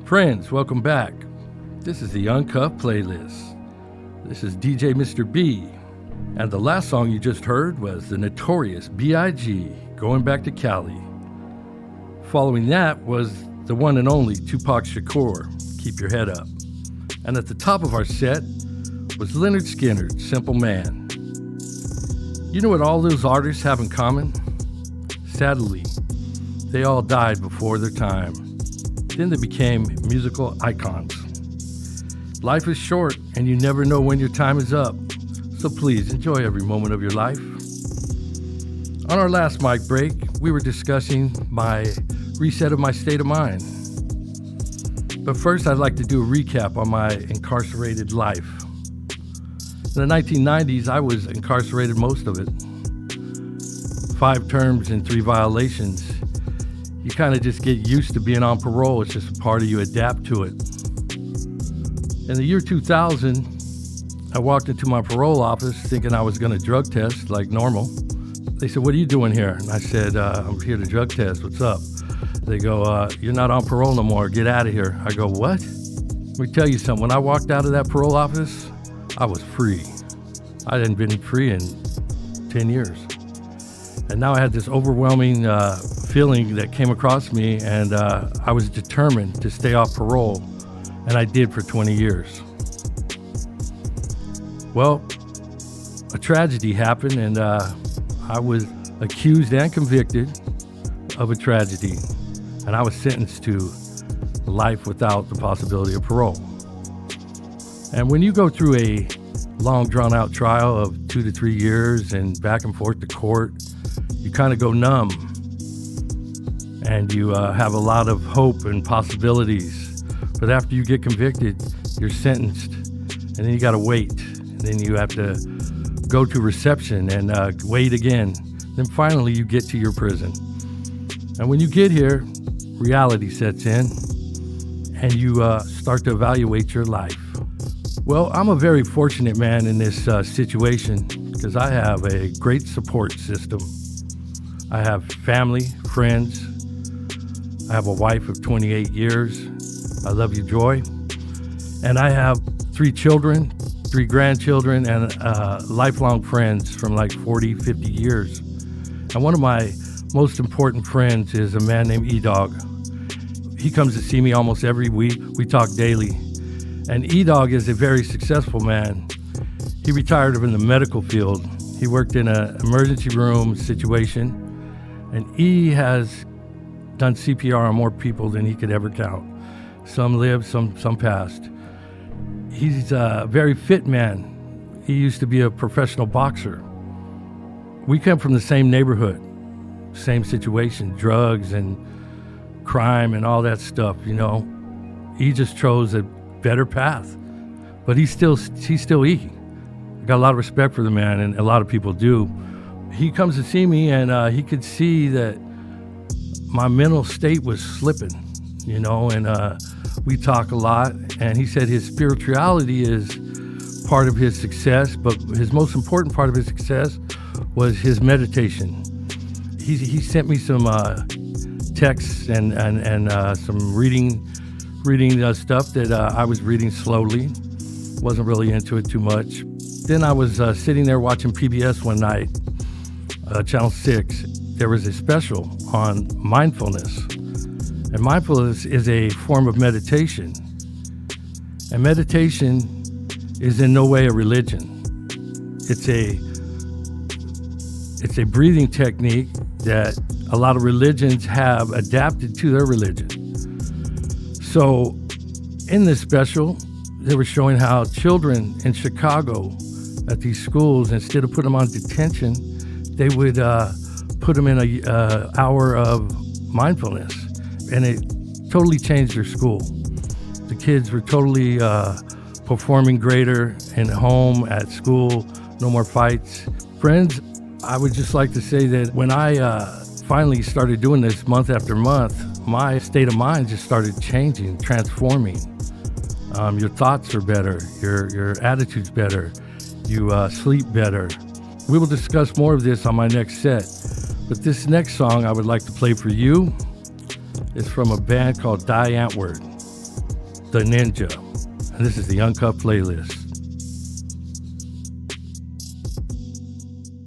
Friends, welcome back. This is the Uncuffed Playlist. This is DJ Mr. B. And the last song you just heard was the notorious B.I.G., Going Back to Cali. Following that was the one and only Tupac Shakur, Keep Your Head Up. And at the top of our set was Leonard Skinner's Simple Man. You know what all those artists have in common? Sadly, they all died before their time. Then they became musical icons. Life is short and you never know when your time is up. So please enjoy every moment of your life. On our last mic break, we were discussing my reset of my state of mind. But first, I'd like to do a recap on my incarcerated life. In the 1990s, I was incarcerated most of it. 5 terms and 3 violations. You kind of just get used to being on parole. It's just a part of you, adapt to it. In the year 2000, I walked into my parole office thinking I was going to drug test like normal. They said, "What are you doing here?" And I said, "I'm here to drug test. What's up?" They go, "You're not on parole no more. Get out of here." I go, "What?" Let me tell you something. When I walked out of that parole office, I was free. I hadn't been free in 10 years. And now I had this overwhelming feeling that came across me, and I was determined to stay off parole, and I did for 20 years. Well, a tragedy happened, and I was accused and convicted of a tragedy, and I was sentenced to life without the possibility of parole. And when you go through a long drawn-out trial of 2 to 3 years and back and forth to court, you kind of go numb, and you have a lot of hope and possibilities. But after you get convicted, you're sentenced, and then you got to wait. And then you have to go to reception and wait again. Then finally you get to your prison. And when you get here, reality sets in, and you start to evaluate your life. Well, I'm a very fortunate man in this situation because I have a great support system. I have family, friends. I have a wife of 28 years. I love you, Joy. And I have 3 children, 3 grandchildren, and lifelong friends from like 40, 50 years. And one of my most important friends is a man named E-Dog. He comes to see me almost every week. We talk daily. And E-Dog is a very successful man. He retired from the medical field. He worked in an emergency room situation. And E has done CPR on more people than he could ever count. Some lived, some passed. He's a very fit man. He used to be a professional boxer. We come from the same neighborhood, same situation, drugs and crime and all that stuff, you know. He just chose a better path, but he's still E. I got a lot of respect for the man, and a lot of people do. He comes to see me, and he could see that my mental state was slipping, you know, and we talk a lot, and he said his spirituality is part of his success, but his most important part of his success was his meditation. He sent me some texts and some reading stuff that I was reading slowly. Wasn't really into it too much. Then I was sitting there watching PBS one night, Channel 6. There was a special on mindfulness. And mindfulness is a form of meditation. And meditation is in no way a religion. It's a breathing technique that a lot of religions have adapted to their religion. So in this special, they were showing how children in Chicago at these schools, instead of putting them on detention, they would put them in a hour of mindfulness. And it totally changed their school. The kids were totally performing greater in home, at school, no more fights. Friends, I would just like to say that when I finally started doing this month after month, my state of mind just started changing, transforming. Your thoughts are better, your attitude's better, you sleep better. We will discuss more of this on my next set, but this next song I would like to play for you is from a band called Die Antwoord. The Ninja. And this is the Uncut Playlist.